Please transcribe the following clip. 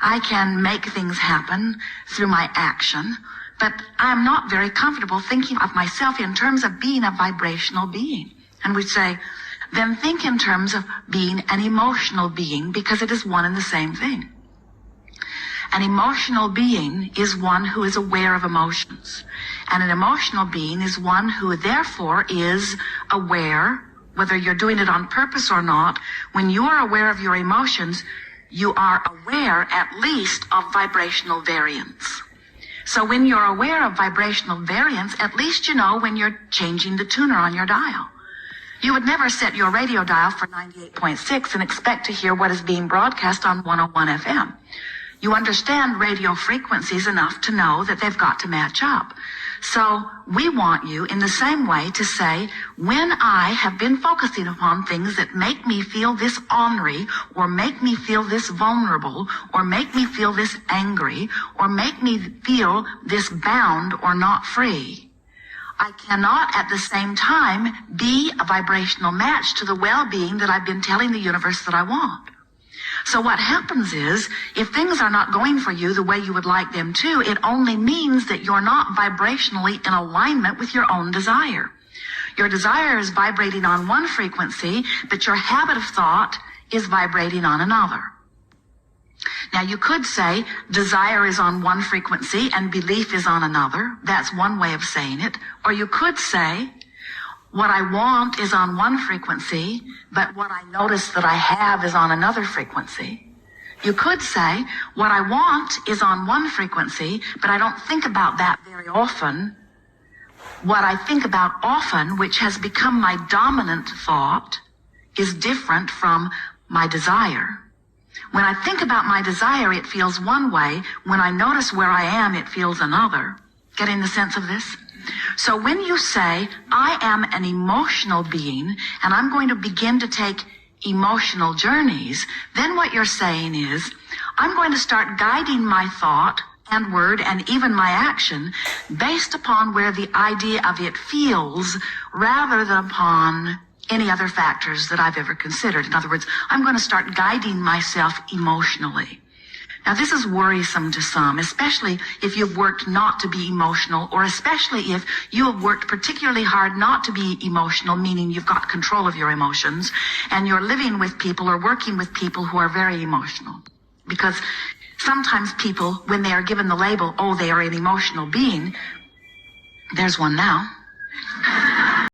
I can make things happen through my action, but I'm not very comfortable thinking of myself in terms of being a vibrational being. And we say, then think in terms of being an emotional being, because it is one and the same thing. An emotional being is one who is aware of emotions. And an emotional being is one who therefore is aware, whether you're doing it on purpose or not. When you are aware of your emotions, you are aware at least of vibrational variance. So when you're aware of vibrational variance, at least you know when you're changing the tuner on your dial. You would never set your radio dial for 98.6 and expect to hear what is being broadcast on 101 FM. You understand radio frequencies enough to know that they've got to match up. So we want you in the same way to say, when I have been focusing upon things that make me feel this ornery, or make me feel this vulnerable, or make me feel this angry, or make me feel this bound or not free, I cannot at the same time be a vibrational match to the well-being that I've been telling the universe that I want. So what happens is, if things are not going for you the way you would like them to, it only means that you're not vibrationally in alignment with your own desire. Your desire is vibrating on one frequency, but your habit of thought is vibrating on another. Now you could say desire is on one frequency and belief is on another. That's one way of saying it. Or you could say, what I want is on one frequency, but what I notice that I have is on another frequency. You could say, what I want is on one frequency, but I don't think about that very often. What I think about often, which has become my dominant thought, is different from my desire. When I think about my desire, it feels one way. When I notice where I am, it feels another. Getting the sense of this? So when you say, I am an emotional being, and I'm going to begin to take emotional journeys, then what you're saying is, I'm going to start guiding my thought and word and even my action based upon where the idea of it feels, rather than upon any other factors that I've ever considered. In other words, I'm going to start guiding myself emotionally. Now, this is worrisome to some, especially if you've worked not to be emotional, or especially if you have worked particularly hard not to be emotional, meaning you've got control of your emotions, and you're living with people or working with people who are very emotional. Because sometimes people, when they are given the label, oh, they are an emotional being, there's one now.